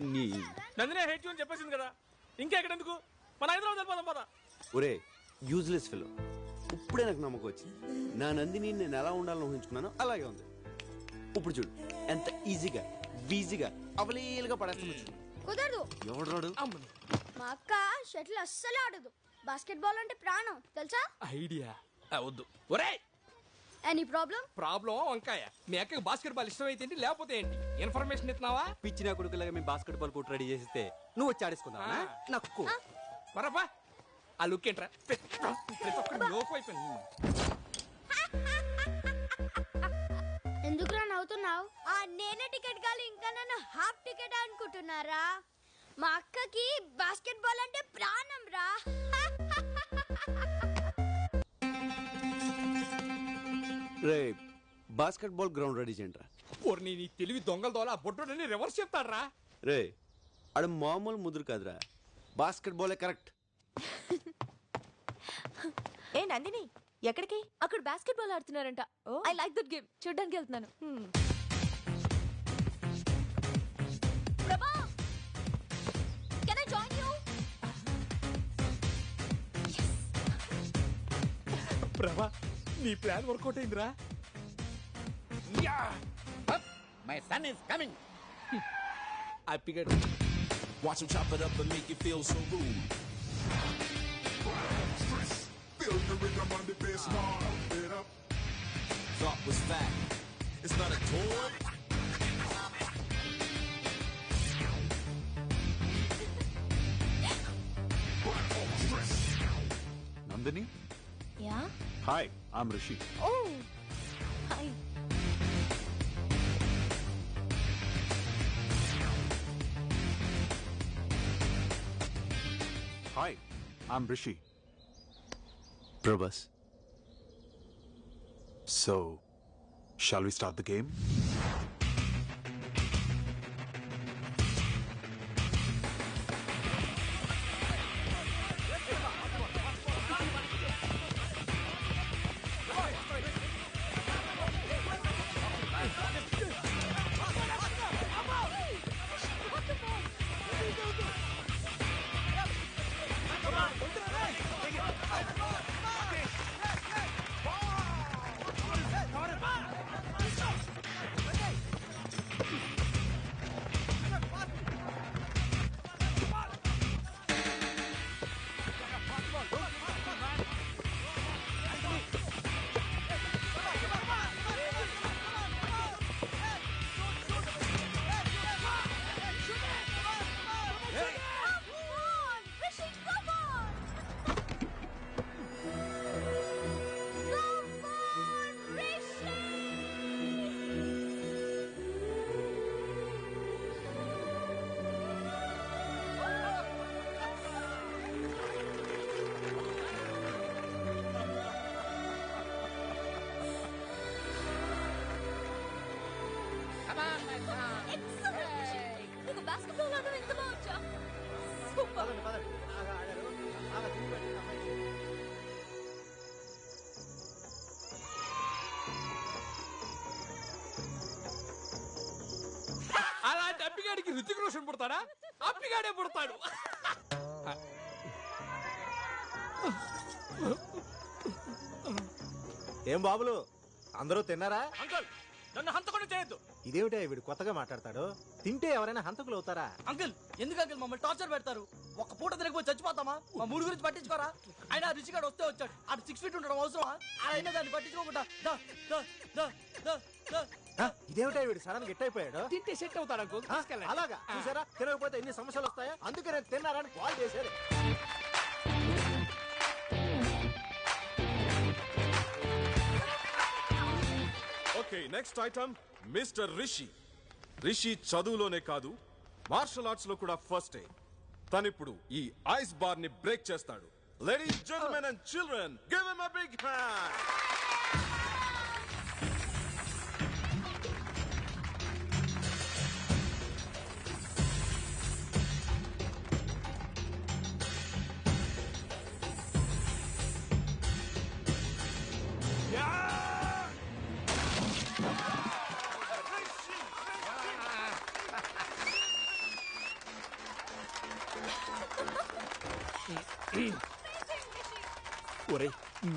Nandini hate అని చెప్పేసింది కదా, ఇంకా ఎక్కడెందుకు, మన హైదరాబాద్ వెళ్ళిపోదాం పద. ఒరే యూజ్లెస్ ఫెలో, ఇప్పుడే నాకు నమ్మకం వచ్చింది. నా నందిని నేను ఎలా ఉండాలని ఊహించుకున్నానో అలాగే ఉంది. ఇప్పుడు చూడు ఎంత ఈజీగా వీజీగా అవలీలుగా పడేస్తాను. కుదరదు. ఎవడు రాడు? మా అక్క షటిల్ అస్సలు ఆడదు. బాస్కెట్ బాల్ అంటే ప్రాణం తెలుసా? ఐడియా వద్దు. ఒరే ఎనీ ప్రాబ్లం? ప్రాబ్లం వంకాయ. మీ అక్కకి బాస్కెట్ బాల్ ఇష్టం అయితే ఏంటి, లేకపోతే ఏంటి? ఇన్ఫర్మేషన్ ఇస్తున్నావా? పిచ్చిన కొడుకులాగా మేము బాస్కెట్ బాల్ కోర్టు రెడీ చేస్తే నువ్వు వచ్చి ఆడేసుకుందావా? నక్కు మరపా ఆ లుక్ ఏంట్రా, ప్రతి ఒక్కరు లోపు అయిపోయింది. ఎందుకురా నవ్వుతున్నావు? నేనే టికెట్ కాదు, ఇంకా నన్ను హాఫ్ టికెట్ అనుకుంటున్నారా? మా అక్కకి బాస్కెట్ బాల్ అంటే ప్రాణం రా. రే బాస్కెట్ బాల్ గ్రౌండ్ రెడీ చేయండి రా. నీ తెలివి దొంగల దోల బొట్టుని రివర్స్ చెప్తాడ్రా. రే ఆడ మామూలు ముదురు కాదురా, బాస్కెట్ బాలే కరెక్ట్. ఏ నందిని ఎక్కడికి? అక్కడ బాస్కెట్ బాల్ ఆడుతున్నారంట. ఐ లైక్ దట్ గేమ్, చూడ్డానికి వెళ్తున్నాను. Prabha, can I join you? Prabha నీ ప్లాన్ వర్కౌట్ అయిందిరా. My son is coming. హ్యాపీగా Watch him chop it up and make you feel so rude. Feel the rhythm on the bass, pump it up. Thought was fat. It's not a toy. Nandini? Yeah? Hi, I'm Rishi. Oh, hi. Hi, I'm Rishi. Prabhas. So, shall we start the game? Basketball ఆడడం ఎంత బాగుంచా. Super. అలాంటి అప్పిగాడికి రుచిక రోషన్ పుడతాడా? అప్పిగాడే పుడతాడు. ఏం బాబులు అందరూ తిన్నారా? Uncle నన్ను హంతకుండా చేయొద్దు. ఇదేమిటా వీడు కొత్తగా మాట్లాడతాడు? తింటే ఎవరైనా హంతకులు అవుతారా? అంకుల్ ఎందుకు అంకుల్ మమ్మల్ని టార్చర్ పెడతారు? ఒక్క పూట తినకపోతే చచ్చిపోతామా? మా మూడు గురించి పట్టించుకోరా? ఆయన రుచిగాడు వస్తే వచ్చాడు, అటు 6 feet ఉండడం అవసరమా? ఆయన దాన్ని పట్టించుకోకుండా ఇదేమిటా వీడు సడన్ గా అయిపోయాడు? తింటే సెట్ అవుతాడు అంకుల్. అలాగా చూసారా, తినకపోతే ఎన్ని సమస్యలు వస్తాయా? అందుకే నేను తిన్నారని కాల్ చేశారు. Okay next item mister Rishi. Rishi చదువులోనే కాదు మార్షల్ ఆర్ట్స్ లో కూడా ఫస్ట్. తనిప్పుడు ఈ ఐస్ బార్ ని బ్రేక్ చేస్తాడు. Ladies gentlemen and children give him a big hand. ఒరే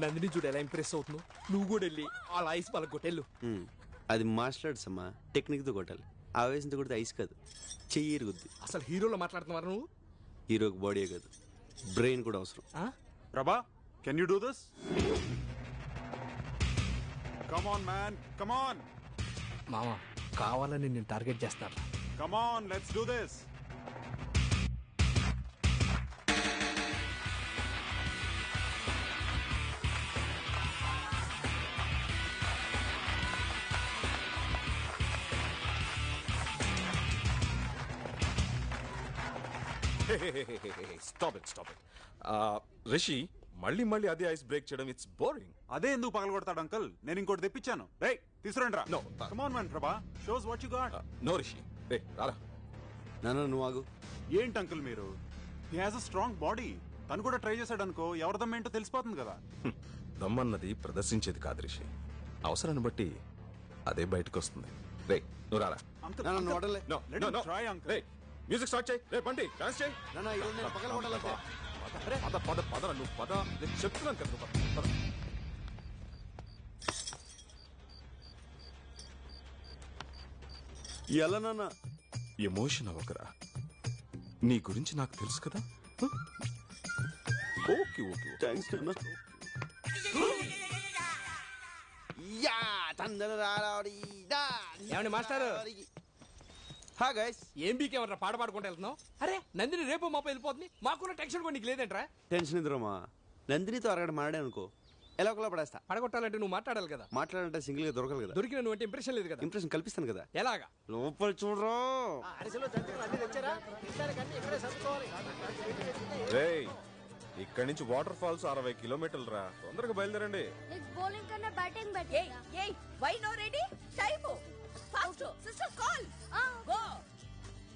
నందిని చూడు ఎలా ఇంప్రెస్ అవుతున్నావు. నువ్వు కూడా వెళ్ళి వాళ్ళ ఐస్ వాళ్ళకి కొట్టెళ్ళు. అది మార్షల్ ఆర్ట్స్ అమ్మా, టెక్నిక్తో కొట్టాలి. ఆవేశంతో కొడితే ఐస్ కాదు, చెయ్యి ఇరుగుద్ది. అసలు హీరోలో మాట్లాడుతున్నారు నువ్వు. హీరోకి బాడీ కాదు, బ్రెయిన్ కూడా అవసరం. Prabha, can you do this? Come on, man. Come on. మామ కావాలని నేను టార్గెట్ చేస్తాను. Come on, let's do this. Stop it. Rishi మళ్ళీ మళ్ళీ అదే ఐస్ బ్రేక్ చేయడం ఇట్స్ బోరింగ్. అదే ఎందుకు పగలగొడతాడు అంకల్? నేను ఇంకోటి తెప్పించాను. రేయ్ తీసుకురండి రా. No. Come on, man, Prabha. Shows what you got. No Rishi, రే రారా. నాన్న నువ్వు ఆగు. ఏంటి అంకుల్ మీరు? He has a strong body. తను కూడా ట్రై చేశాడు అనుకో, ఎవరిదమ్మ ఏంటో తెలిసిపోతుంది కదా. దమ్మన్నది ప్రదర్శించేది కాదు రిషి, అవసరాన్ని బట్టి అదే బయటకు వస్తుంది. రే నువ్వు రారా. అంకుల్ నాన్న నువ్వు వదలలే. No let him try, uncle. రే మ్యూజిక్ స్టార్ట్ చేయి. రే బండి డాన్స్ చేయి. నాన్న ఈరోజు నేను పగల కొట్టాలంటే. పద పద పద నువ్వు పద. నేను చెప్తున్నాను కదా నువ్వు పద. ఎలా నాన్న? ఎమోషన్ అవ్వకరా, నీ గురించి నాకు తెలుసు కదా. ఓకే ఓకే థ్యాంక్స్ నాన్న. యా తందర రారాడి డా. ఏమండి మాస్టారు? హా గైస్. ఏం బీకేమన్నా పాట పాడుకుంటూ వెళ్తున్నావు? అరే నందిని రేపు మాప వెళ్ళిపోతుంది. మాకున్న టెన్షన్ కూడా నీకు లేదంట్రా. టెన్షన్ ఇద్దరమ్మా. నందినితో అరగడ మాడే అనుకో, ఎలా ఒకలా పడేస్తా. పడగొట్టాలంటే నువ్వు మాట్లాడాలి కదా. మాట్లాడాలంటే సింగిల్ గా దొరకాలి కదా. దొరికిన నువ్వు అంటే ఇంప్రెషన్ లేదు కదా. ఇంప్రెషన్ కల్పిస్తాను కదా. ఎలాగా? లోపల చూడరా. అరిసెలు జంతువులు అన్ని తెచ్చారా? తినడానికి అన్ని ఇక్కడే సర్దుకోవాలి. రేయ్ ఇక్కడి నుంచి వాటర్ ఫాల్స్ 60 కిలోమీటర్లు రా. తొందరగా బయలుదేరండి. నెక్స్ట్ బౌలింగ్ కన్నా బ్యాటింగ్ ఏయ్ ఏయ్ why no ready time fast sister call go.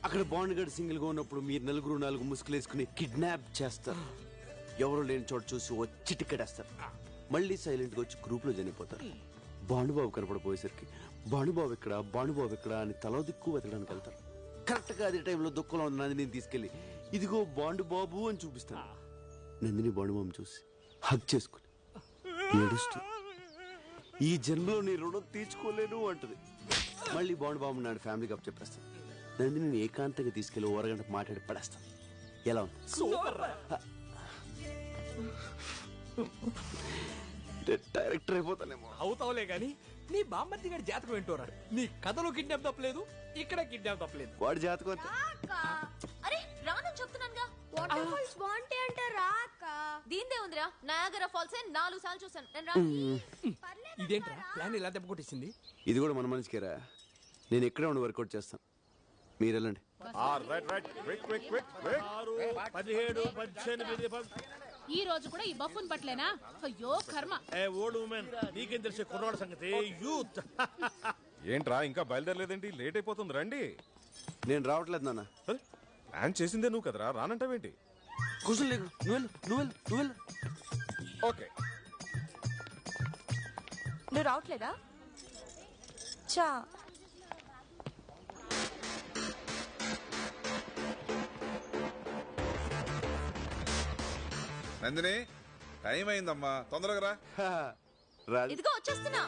అక్కడ బాండ్ గడ్ సింగిల్ గా ఉన్నప్పుడు మీరు నలుగురు 4 ముసుగులు వేసుకుని కిడ్నాప్ చేస్తారు. ఎవరు లేని చోట చూసి వచ్చి టికెటేస్తారు. మళ్ళీ సైలెంట్ గా వచ్చి గ్రూప్ లో చనిపోతారు. భానుబాబు కనపడిపోయేసరికి భానుబాబు ఎక్కడ అని తలో దిక్కు వెతకడానికి వెళ్తారు. కరెక్ట్ గా అదే టైంలో దుఃఖంలో ఉన్న నందిని తీసుకెళ్లి ఇదిగో బాండుబాబు అని చూపిస్తాను. నందిని బాండుబాబు చూసి హగ్ చేసుకుని ఏడుస్తూ ఈ జన్మలో నీ రుణం తీర్చుకోలేను అంటది. మళ్ళీ బాండుబాబు నాడు ఫ్యామిలీకి అప్ చెప్పేస్తాను. నందిని ఏకాంతంగా తీసుకెళ్లి 1 అరగంట మాట్లాడి పడేస్తాను. ఎలా ఉంది? సూపర్. డైరెక్టర్ అయిపోతానేమో. అవుతావులే గాని నీ బామ్మర్ది గారి జాతకం ఏంటోరా. నీ కథలో కిడ్నాప్ తప్పలేదు, ఇక్కడ కిడ్నాప్ తప్పలేదు. వాడి జాతకం అంతే. అరే రానని చెప్తున్నానుగా. వాటర్ ఫాల్స్ బాగుంటాయి అంటారా అక్క? దీందే ఉందిరా. నయాగరా ఫాల్స్ 4 సార్లు చూసాను నేను. రా. ఇదేంట్రా ప్లాన్ ఇలా దెబ్బ కొట్టేసింది? ఇది కూడా మన మనిషికేరా. నేను ఎక్కడే ఉండి వర్కౌట్ చేస్తాను, మీరు వెళ్ళండి. Right quick quick quick quick. 17, 18, ఈ రోజు కూడా ఈ బఫ్ఫున్ పట్లేనా? అయ్యో కర్మ. ఓల్డ్ ఉమెన్ నీకేం తెలిసే కుర్రవాడ సంగతి. యూత్. ఏంట్రా ఇంకా బయలుదేరలేదేంటి? లేట్ అయిపోతుంది, రండి. నేను రావట్లేదు నాన్న. ప్లాన్ చేసిందే నువ్వు కదరా, రానంటావేంటి? కూర్చొని లేకు. నువ్వు వెళ్ళు. ఓకే నువ్వు రావట్లేదా? చా నందిని టైం అయిందమ్మా, తొందరగా రా. రాజు ఇదిగో వచ్చేస్తున్నా.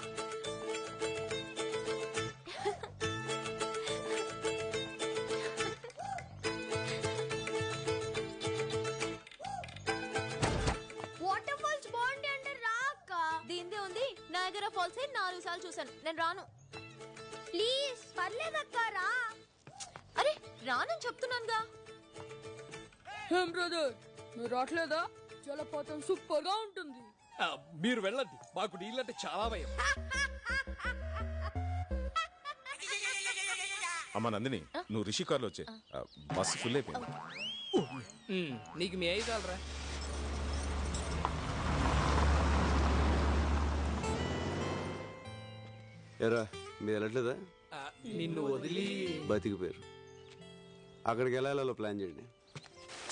వాటర్ ఫాల్స్ బాగుంటాయి అంటారా అక్క? దీందే ఉంది. నయాగరా ఫాల్స్ 4 సార్లు చూసాను నేను. రాను. ప్లీజ్ పర్లేదక్క రా. అరే రానని చెప్తున్నానుగా. ఏం బ్రదర్ మీరు రావట్లేదా? జలపాతం సూపర్ గా ఉంటుంది. మీరు వెళ్ళండి, మాకు నీళ్ళంటే చాలా భయం. అమ్మ నందిని, నువ్వు రిషి కార్లో వచ్చే. బస్సు ఫుల్ అయిపోయింది. నీకు మీ అయిదాలరా. ఎరా మీరు వెళ్ళట్లేదా? నిన్ను వదిలి బతికిపోయారు. అక్కడికి వెళ్ళాలో ప్లాన్ చేయండి.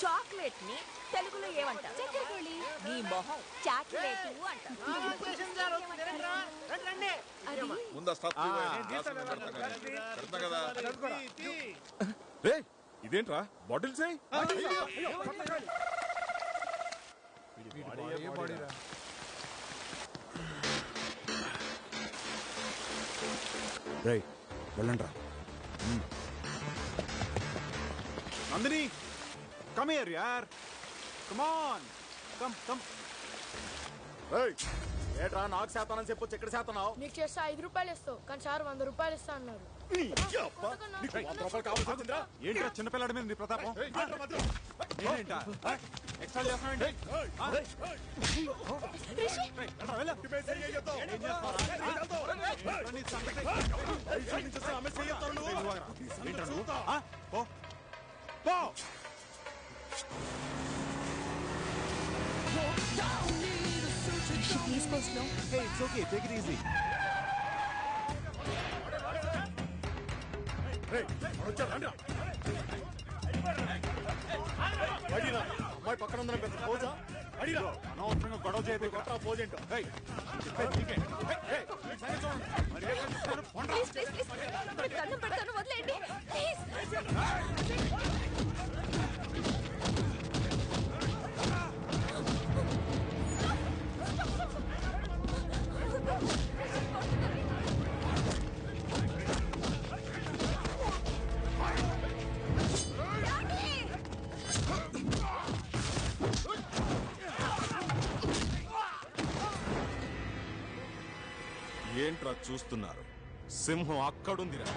చాక్లెట్ ని తెలుగులో ఏమంటారు? చక్కెరకోళి. నీ మొహం చాక్లెట్ ముందు కదా. రే ఇదేంట్రా బాటిల్స్? రేయ్ వెళ్ళండి రా. నందిని కమ్ హియర్ యార్, కమ్ ఆన్, కమ్. ఏట్రా నాకు శాతానని చెప్పొచ్చు, ఎక్కడ శాతనావు? నీకు చేస్తే 5 రూపాయలు ఇస్తావు కానీ సార్ 100 రూపాయలు ఇస్తా అన్నారు. ఏంట్రా చిన్నపిల్లాడి మీద నీ ప్రతాపం? నేనేంటా ఎక్స్ట్రా చేస్తున్నావేంటి? Please go slow. Hey, it's okay. Take it easy. అమ్మాయి పక్కన ఉందని పెద్ద పోజా? అనవసరంగా గొడవ చేయదు. పోజేంటో ప్లీజ్ ప్లీజ్ ప్లీజ్ మీకు దండం పెడతాను, వదిలేయండి ప్లీజ్. ఏంట్రా చూస్తున్నారు? సింహం అక్కడుందిరా.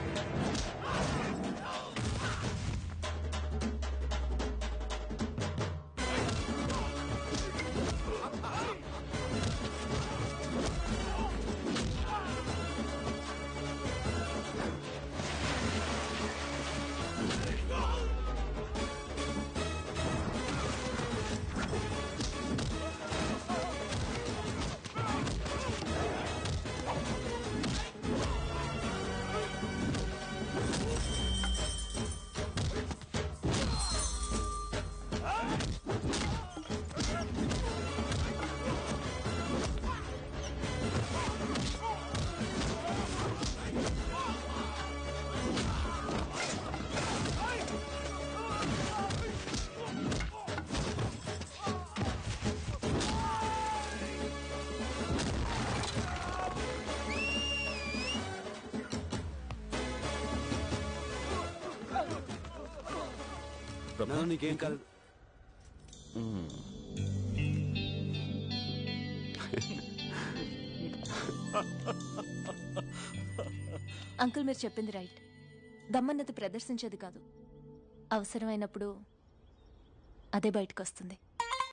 నీకేం కాదు. అంకుల్ మీరు చెప్పింది రైట్. దమ్మన్నది ప్రదర్శించేది కాదు, అవసరమైనప్పుడు అదే బయటకు వస్తుంది.